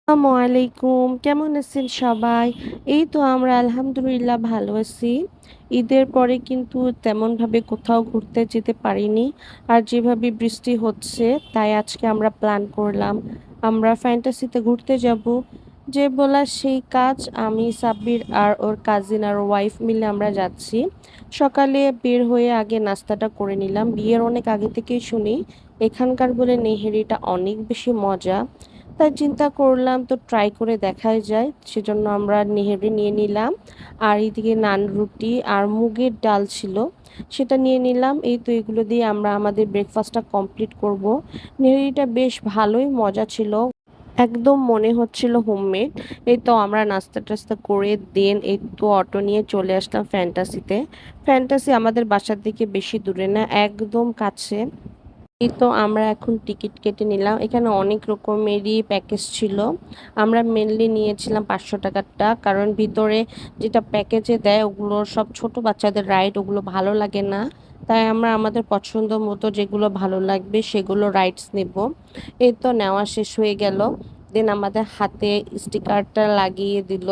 আসসালামু আলাইকুম, কেমন আছেন সবাই? এই তো আমরা আলহামদুলিল্লাহ ভালো আছি। ঈদের পরে কিন্তু তেমনভাবে কোথাও ঘুরতে যেতে পারিনি। আর যেভাবে বৃষ্টি হচ্ছে তাই আজকে আমরা প্ল্যান করলাম আমরা ফ্যান্টাসিতে ঘুরতে যাব। যে বলা সেই কাজ, আমি সাব্বির আর ওর কাজিন আর ওয়াইফ মিলে আমরা যাচ্ছি। সকালে বের হয়ে আগে নাস্তাটা করে নিলাম। বিয়ের অনেক আগে থেকেই শুনি এখানকার বলে নেহেরিটা অনেক বেশি মজা। তাই চিন্তা করলাম তো ট্রাই করে দেখাই যায়, সেজন্য আমরা নেহেরি নিয়ে নিলাম। আর এইদিকে নান রুটি আর মুগের ডাল ছিল, সেটা নিয়ে নিলাম। এই তো এগুলো দিয়ে আমরা আমাদের ব্রেকফাস্টটা কমপ্লিট করব। নেহেরিটা বেশ ভালোই মজা ছিল, একদম মনে হচ্ছিল হোমমেড। এই তো আমরা নাস্তা টাস্তা করে দেন এই তো অটো নিয়ে চলে আসলাম ফ্যান্টাসিতে। ফ্যান্টাসি আমাদের বাসার থেকে বেশি দূরে না, একদম কাছে। এই তো আমরা এখন টিকিট কেটে নিলাম। এখানে অনেক রকমেরই প্যাকেজ ছিল। আমরা মেনলি নিয়েছিলাম 500 টাকারটা, কারণ ভিতরে যেটা প্যাকেজে দেয় ওগুলো সব ছোট বাচ্চাদের রাইড, ওগুলো ভালো লাগে না। তাই আমরা আমাদের পছন্দ মতো যেগুলো ভালো লাগবে সেগুলো রাইডস নেব। এই তো নেওয়া শেষ হয়ে গেল। দেন আমাদের হাতে স্টিকারটা লাগিয়ে দিল।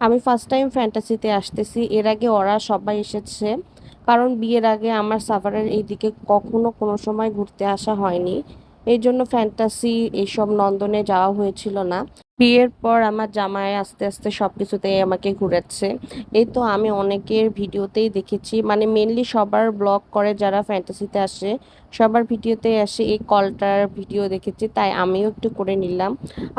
আমি ফার্স্ট টাইম ফ্যান্টাসিতে আসতেছি, এর আগে ওরা সবাই এসেছে। কারণ বিয়ের আগে আমার সাভারের এইদিকে কখনো কোনো সময় ঘুরতে আসা হয়নি, এই জন্য ফ্যান্টাসি এইসব নন্দনে যাওয়া হয়েছিল না। বিয়ের পর আমার জামাই আস্তে আস্তে সবকিছুতেই আমাকে ঘুরাচ্ছে। এই তো আমি অনেকের ভিডিওতেই দেখেছি, মানে মেনলি সবার ব্লগ করে যারা ফ্যান্টাসিতে আসে, সবার ভিডিওতে আসে এই কলটার ভিডিও দেখেছি, তাই আমিও একটু করে নিলাম।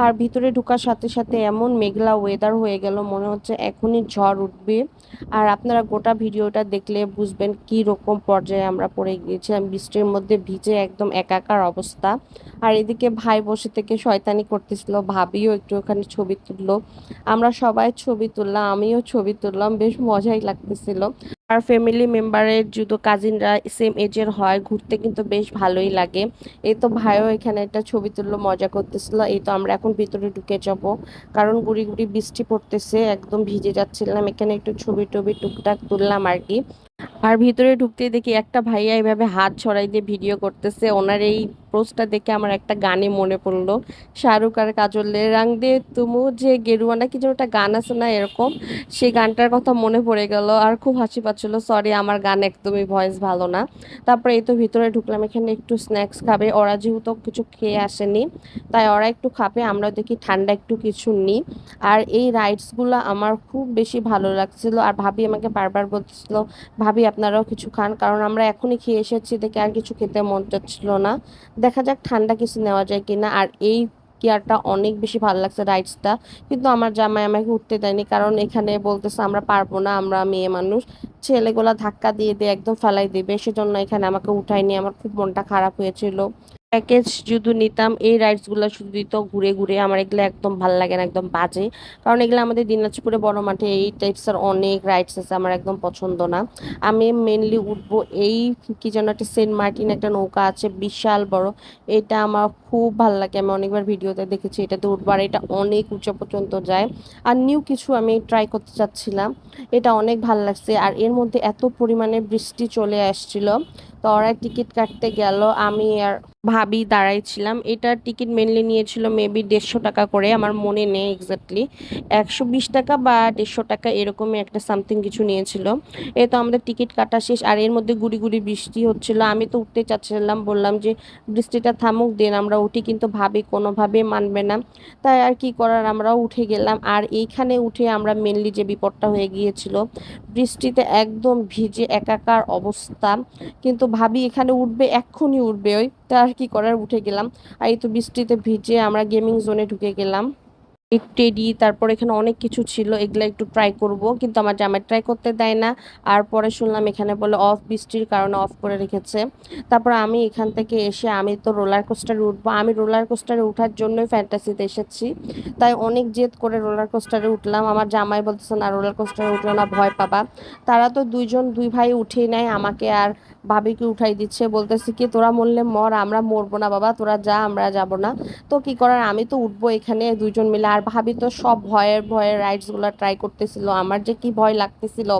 আর ভিতরে ঢোকার সাথে সাথে এমন মেঘলা ওয়েদার হয়ে গেল, মনে হচ্ছে এখনই ঝড় উঠবে। আর আপনারা গোটা ভিডিওটা দেখলে বুঝবেন কি রকম পর্যায়ে আমরা পড়ে গিয়েছিলাম, বৃষ্টির মধ্যে ভিজে একদম একাকার অবস্থা। আর এদিকে ভাই বসে থেকে শয়তানি করতেছিল, ভাবিও একটু ওখানে ছবি তুললো। আমরা সবাই ছবি তুললাম, আমিও ছবি তুললাম, বেশ মজাই লাগতেছিল। আর ফ্যামিলি মেম্বারের যদি কাজিনরা সেম এজের হয় ঘুরতে কিন্তু বেশ ভালোই লাগে। এই তো ভাইও এখানে একটা ছবি তুললো, মজা করতেছিল। এই তো আমরা এখন ভিতরে ঢুকে যাব, কারণ গুড়ি গুড়ি বৃষ্টি পড়তেছে, একদম ভিজে যাচ্ছিলাম। এখানে একটু ছবি টবি টুকটাক তুললাম আর কি। আর ভিতরে ঢুকতেই দেখি একটা ভাইয়া এইভাবে হাত ছড়াই দিয়ে ভিডিও করতেছে। ওনার এই পোস্টটা দেখে আমার একটা গানে মনে পড়লো, শাহরুখ আর কাজলের রং দে তুমু যে গেরুয়া না কি যেন একটা গান আছে না এরকম, সেই গানটার কথা মনে পড়ে গেল। আর খুব হাসি পাচ্ছিল। সরি, আমার গান একদমই ভয়েস ভালো না। তারপরে এই তো ভিতরে ঢুকলাম, এখানে একটু স্ন্যাক্স খাবে ওরা, যেহেতু কিছু খেয়ে আসেনি তাই ওরা একটু খাবে, আমরা দেখি ঠান্ডা একটু কিছু নিই। আর এই রাইডসগুলো আমার খুব বেশি ভালো লাগছিল। আর ভাবি আমাকে বারবার বলতেছিল, ভাবি আপনারাও কিছু খান, কারণ আমরা এখনই খেয়ে এসেছি দেখে আর কিছু খেতে মন চাচ্ছিল না। দেখা যাক ঠান্ডা কিছু নেওয়া যায় কিনা। আর এই কেয়ারটা অনেক বেশি ভালো লাগছে রাইডসটা, কিন্তু আমার জামাই আমাকে উঠতে দেয়নি, কারণ এখানে বলতেছে আমরা পারবো না, আমরা মেয়ে মানুষ, ছেলেগুলা ধাক্কা দিয়ে দিয়ে একদম ফেলাই দিবে, সেজন্য এখানে আমাকে উঠায়নি। আমার খুব মনটা খারাপ হয়েছিল। প্যাকেজ যদি নিতাম এই রাইডস গুলো শুধু দিত ঘুরে ঘুরে, আমার এগুলো একদম ভালো লাগে না, একদম বাজে। কারণ এগুলো আমাদের দিনাজপুরে বড় মাঠে এই টাইপসের অনেক রাইডস আছে, আমার একদম পছন্দ না। আমি মেনলি উঠবো এই কি যেন একটা সেন্ট মার্টিন একটা নৌকা আছে বিশাল বড়, এটা আমার খুব ভালো লাগে, আমি অনেকবার ভিডিওতে দেখেছি এটাতে উঠবো। আর এটা অনেক উঁচু পর্যন্ত যায়। আর নিউ কিছু আমি ট্রাই করতে চাচ্ছিলাম, এটা অনেক ভালো লাগছে। আর এর মধ্যে এত পরিমাণে বৃষ্টি চলে আসছিল, তো ওরা টিকিট কাটতে গেল, আমি আর ভাবি দাঁড়াইছিলাম। এটার টিকিট মেনলি নিয়েছিল মেবি 150 টাকা করে, আমার মনে নেই এক্স্যাক্টলি, 120 টাকা বা 150 টাকা এরকমই একটা সামথিং কিছু নিয়েছিল। এই তো আমাদের টিকিট কাটা শেষ, আর এর মধ্যে গুড়ি গুড়ি বৃষ্টি হচ্ছিল। আমি তো উঠতে চাচ্ছিলাম, বললাম যে বৃষ্টিটা থামুক দেন আমরা উঠি, কিন্তু ভাবি কোনোভাবে মানবে না। তাই আর কি করার, আমরাও উঠে গেলাম। আর এইখানে উঠে আমরা মেনলি যে বিপদটা হয়ে গিয়েছিল, বৃষ্টিতে একদম ভিজে একাকার অবস্থা। কিন্তু ভাবি এখানে উঠবে, এক্ষুনি উঠবে, ওই তা আর কি করার, উঠে গেলাম। আর এই তো বৃষ্টিতে ভিজে আমরা গেমিং জোনে ঢুকে গেলাম। টেডি, তারপর এখানে অনেক কিছু ছিল, এগুলা একটু ট্রাই করব, কিন্তু আমার জামাই ট্রাই করতে দেয় না। আর পরে শুনলাম এখানে বলে অফ, বৃষ্টির কারণে অফ করে রেখেছে। তারপর আমি এখান থেকে এসে আমি তো রোলার কোস্টারে উঠবো, আমি রোলার কোস্টারে ওঠার জন্যই ফ্যান্টাসিতে এসেছি। তাই অনেক জেদ করে রোলার কোস্টারে উঠলাম। আমার জামাই বলতেছে না রোলার কোস্টারে উঠলো না, ভয় পাবা। তারা তো দুইজন দুই ভাই উঠেই নেয়, আমাকে আর ভাবিকে উঠাই দিচ্ছে, বলতেছে কি তোরা মরলে মর, আমরা মরবো না বাবা, তোরা যা, আমরা যাব না। তো কি করার, আমি তো উঠবো এখানে দুইজন মিলে। আর ভাবি তো সব ভয়ের ভয়ের রাইডস গুলো ট্রাই করতেছিল, আমার যে কি ভয় লাগতেছিল।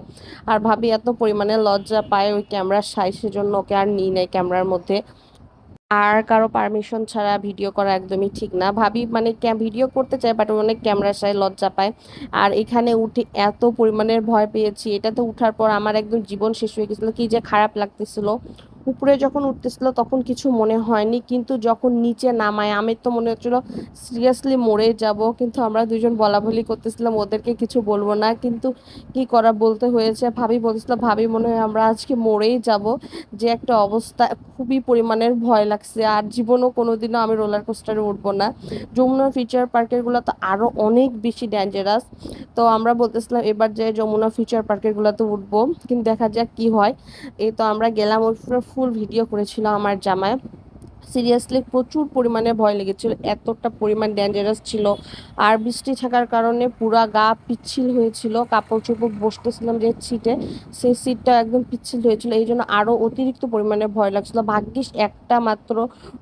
আর ভাবি এত পরিমাণে লজ্জা পায় ওই ক্যামেরার সাই, সেজন্য ওকে আর নিই নাই ক্যামেরার মধ্যে। আর কারো পারমিশন ছাড়া ভিডিও করা একদমই ঠিক না। ভাবি মানে ভিডিও করতে চায় বাট অনেক ক্যামেরার সাথে লজ্জা পায়। আর এখানে উঠে এত পরিমাণের ভয় পেয়েছি, এটাতে উঠার পর আমার একদম জীবন শেষ হয়ে গেছিলো, কি যে খারাপ লাগতেছিল। উপরে যখন উঠতেছিল তখন কিছু মনে হয়নি, কিন্তু যখন নিচে নামায় আমি তো মনে হচ্ছিল সিরিয়াসলি মরে যাব। কিন্তু আমরা দুজন বলা বলি করতেছিলাম ওদেরকে কিছু বলবো না, কিন্তু কি করা, বলতে হয়েছে। ভাবি বলতেছিল ভাবি মনে হয় আমরা আজকে মরেই যাব, যে একটা অবস্থা। খুবই পরিমাণের ভয় লাগছে, আর জীবনও কোনোদিনও আমি রোলার কোস্টারে উঠবো না। যমুনা ফিউচার পার্কের গুলো তো আরো অনেক বেশি ডেঞ্জারাস। তো আমরা বলতেছিলাম এবার যে যমুনা ফিউচার পার্কের গুলোতে উঠবো, কিন্তু দেখা যাক কি হয়। এই তো আমরা গেলাম, ওর ফুল ভিডিও করেছিল আমার জামাই। সিরিয়াসলি প্রচুর পরিমাণে ভয় লেগেছিল, এতটা পরিমাণ ডেঞ্জারাস ছিল। আর বৃষ্টি থাকার কারণে পুরা গা পিচ্ছিল হয়েছিল, কাপড় চোপড় বসতেছিলাম যে সিটে, সেই সিটটা একদম পিচ্ছিল হয়েছিল, এই জন্য আরো অতিরিক্ত পরিমাণে ভয় লাগছিল। ভাগ্যিস একটা মাত্র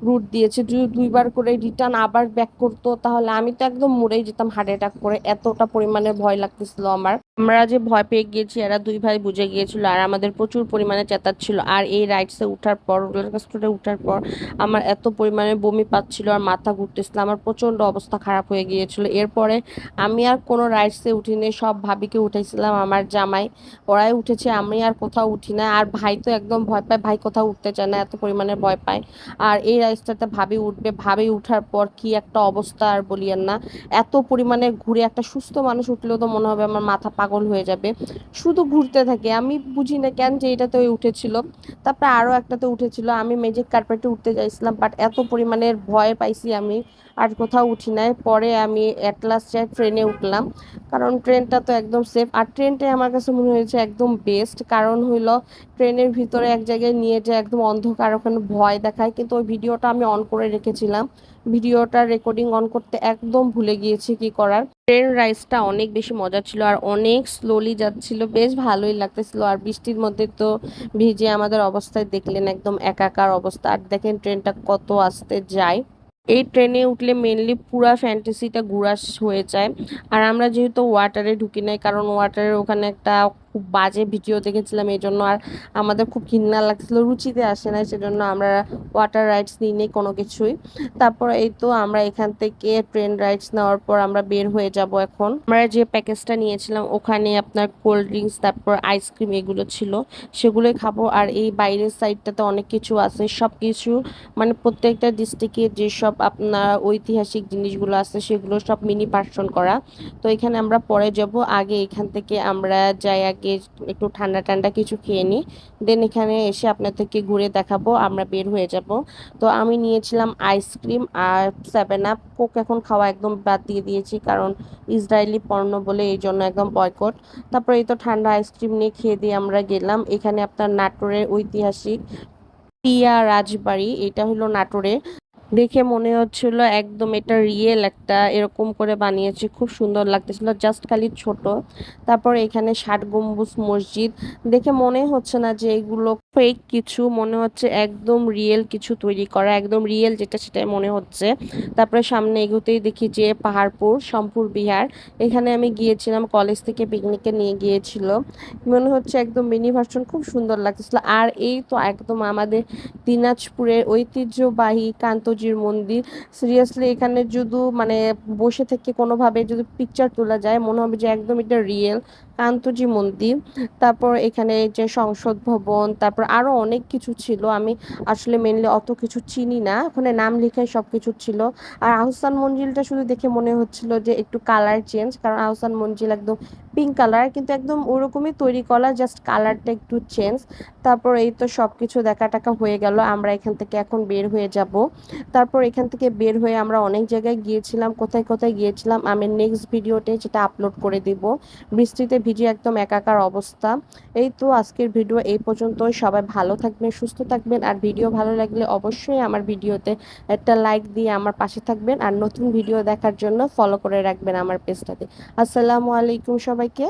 রুট দিয়েছে, যদি দুইবার করে রিটার্ন আবার ব্যাক করতো তাহলে আমি তো একদম মরেই যেতাম হার্ট অ্যাটাক করে, এতটা পরিমাণে ভয় লাগতেছিল আমার। আমরা যে ভয় পেয়ে গিয়েছি এরা দুই ভাই বুঝে গিয়েছিল, আর আমাদের প্রচুর পরিমাণে চেতাচ্ছিল। আর এই রাইডসে উঠার পর, রোলার কোস্টারে উঠার পর আমার এত পরিমাণে বমি পাচ্ছিল আর মাথা ঘুরতেছিল, আমার প্রচন্ড অবস্থা খারাপ হয়ে গিয়েছিল। এরপরে আমি আর কোনো রাইডসে উঠিনি, সব ভাবিকে উঠেছিলাম, আমার জামাই ওরাই উঠেছে, আমি আর কোথাও উঠি না। আর ভাই তো একদম ভয় পায়, ভাই কোথাও উঠতে চায় না, এত পরিমাণে ভয় পায়। আর এই রাইডসটাতে ভাবি উঠবে, ভাবি উঠার পর কি একটা অবস্থা আর বলিয়েন না। এত পরিমাণে ঘুরে, একটা সুস্থ মানুষ উঠলেও তো মনে হবে আমার মাথা পাগল হয়ে যাবে, শুধু ঘুরতে থাকে। আমি বুঝি না কেন যে এটাতে ওই উঠেছিল। তারপরে আরো একটাতে উঠেছিল, আমি ম্যাজিক কার্পেটে উঠতে চাইছিলাম বাট এত পরিমাণের ভয় পাইছি আমি আর কোথাও উঠি নাই। পরে আমি এট লাস্ট ট্রেনে উঠলাম, কারণ ট্রেনটা তো একদম সেফ। আর ট্রেনটাই আমার কাছে মনে হয়েছে একদম বেস্ট, কারণ হইলো ট্রেনের ভিতরে এক জায়গায় নিয়ে যায় একদম অন্ধকার, ওখানে ভয় দেখায়, কিন্তু ওই ভিডিওটা আমি অন করে রেখেছিলাম, ভিডিওটা রেকর্ডিং অন করতে একদম ভুলে গিয়েছি, কি করার। ট্রেন রাইডসটা অনেক বেশি মজা ছিল আর অনেক স্লোলি যাচ্ছিল, বেশ ভালোই লাগতেছিল। আর বৃষ্টির মধ্যে তো ভিজে আমাদের অবস্থায় দেখলেন, একদম একাকার অবস্থা। আর দেখেন ট্রেনটা কত আস্তে যায়। এই ট্রেনে উঠলে মেনলি পুরা ফ্যান্টাসিটা ঘুরা হয়ে যায়। আর আমরা যেহেতু ওয়াটারে ঢুকি নাই, কারণ ওয়াটারের ওখানে একটা খুব বাজে ভিডিও দেখেছিলাম, এই জন্য আর আমাদের খুব ঘৃণা লাগছিল, রুচিতে আসে না, সেজন্য আমরা ওয়াটার রাইডস নিই নেই কোনো কিছুই। তারপর এই তো আমরা এখান থেকে ট্রেন রাইডস নেওয়ার পর আমরা বের হয়ে যাব। এখন আমরা যে প্যাকেজটা নিয়েছিলাম ওখানে আপনার কোল্ড ড্রিঙ্কস তারপর আইসক্রিম এগুলো ছিল, সেগুলোই খাবো। আর এই বাইরের সাইডটাতে অনেক কিছু আছে, সব কিছু মানে প্রত্যেকটা ডিস্ট্রিক্টে যেসব আপনার ঐতিহাসিক জিনিসগুলো আছে সেগুলো সব মিনি পার্সন করা। তো এখানে আমরা পরে যাব, আগে এখান থেকে আমরা যাই, আগে একটু ঠান্ডা ঠান্ডা কিছু খেয়ে নিই, দেন এখানে এসে আপনাদেরকে ঘুরে দেখাবো, আমরা বের হয়ে যাব। তো আমি নিয়েছিলাম আইসক্রিম আর 7 আপ, কোক এখন খাওয়া একদম বাদ দিয়ে দিয়েছি, কারণ ইসরায়েলি পণ্য বলে এই জন্য একদম বয়কট। তারপরে এই তো ঠান্ডা আইসক্রিম নিয়ে খেয়ে দিয়ে আমরা গেলাম এখানে আপনার নাটোরের ঐতিহাসিক টিয়া রাজবাড়ি, এটা হলো নাটোরে। দেখে মনে হচ্ছিল একদম এটা রিয়েল একটা এরকম করে বানিয়েছে, খুব সুন্দর লাগতেছিল, জাস্ট খালি ছোট। তারপর এখানে 60 গম্বুজ মসজিদ, দেখে মনে হচ্ছে না যে এগুলো ফেক কিছু, মনে হচ্ছে একদম রিয়েল কিছু তৈরি করা, একদম রিয়েল যেটা সেটাই মনে হচ্ছে। তারপরে সামনে এগোতেই দেখি যে পাহাড়পুর সম্পুর বিহার, এখানে আমি গিয়েছিলাম, কলেজ থেকে পিকনিকে নিয়ে গিয়েছিল, মনে হচ্ছে একদম মিনি ভার্সন, খুব সুন্দর লাগতেছিল। আর এই তো একদম আমাদের দিনাজপুরের ঐতিহ্যবাহী কান্তজির মন্দির। সিরিয়াসলি এখানে যদি মানে বসে থেকে কোনোভাবে যদি পিকচার তোলা যায় মনে হবে যে একদম এটা রিয়েল কান্তজি মন্দির। তারপর এখানে যে সংসদ ভবন, তারপর আরো অনেক কিছু ছিল, আমি আসলে মেনলি অত কিছু চিনি না, ওখানে নাম লেখাই সব কিছু ছিল। আর আহসান মঞ্জিলটা শুধু দেখে মনে হচ্ছিল যে একটু কালার চেঞ্জ, কারণ আহসান মঞ্জিল একদম পিঙ্ক কালার, কিন্তু একদম ওরকমই তৈরি করা, জাস্ট কালারটা একটু চেঞ্জ। তারপর এই তো সবকিছু দেখা টাকা হয়ে গেল, আমরা এখান থেকে এখন বের হয়ে যাব। তারপর এখান থেকে বের হয়ে আমরা অনেক জায়গায় গিয়েছিলাম, কোথায় কোথায় গিয়েছিলাম আমি নেক্সট ভিডিওতে যেটা আপলোড করে দিব। বৃষ্টিতে ভিজে একদম একাকার অবস্থা। এই তো আজকের ভিডিও এই পর্যন্তই, সবাই ভালো থাকবেন, সুস্থ থাকবেন। আর ভিডিও ভালো লাগলে অবশ্যই আমার ভিডিওতে একটা লাইক দিয়ে আমার পাশে থাকবেন, আর নতুন ভিডিও দেখার জন্য ফলো করে রাখবেন আমার পেজটাতে। আসসালামু আলাইকুম সবাইকে।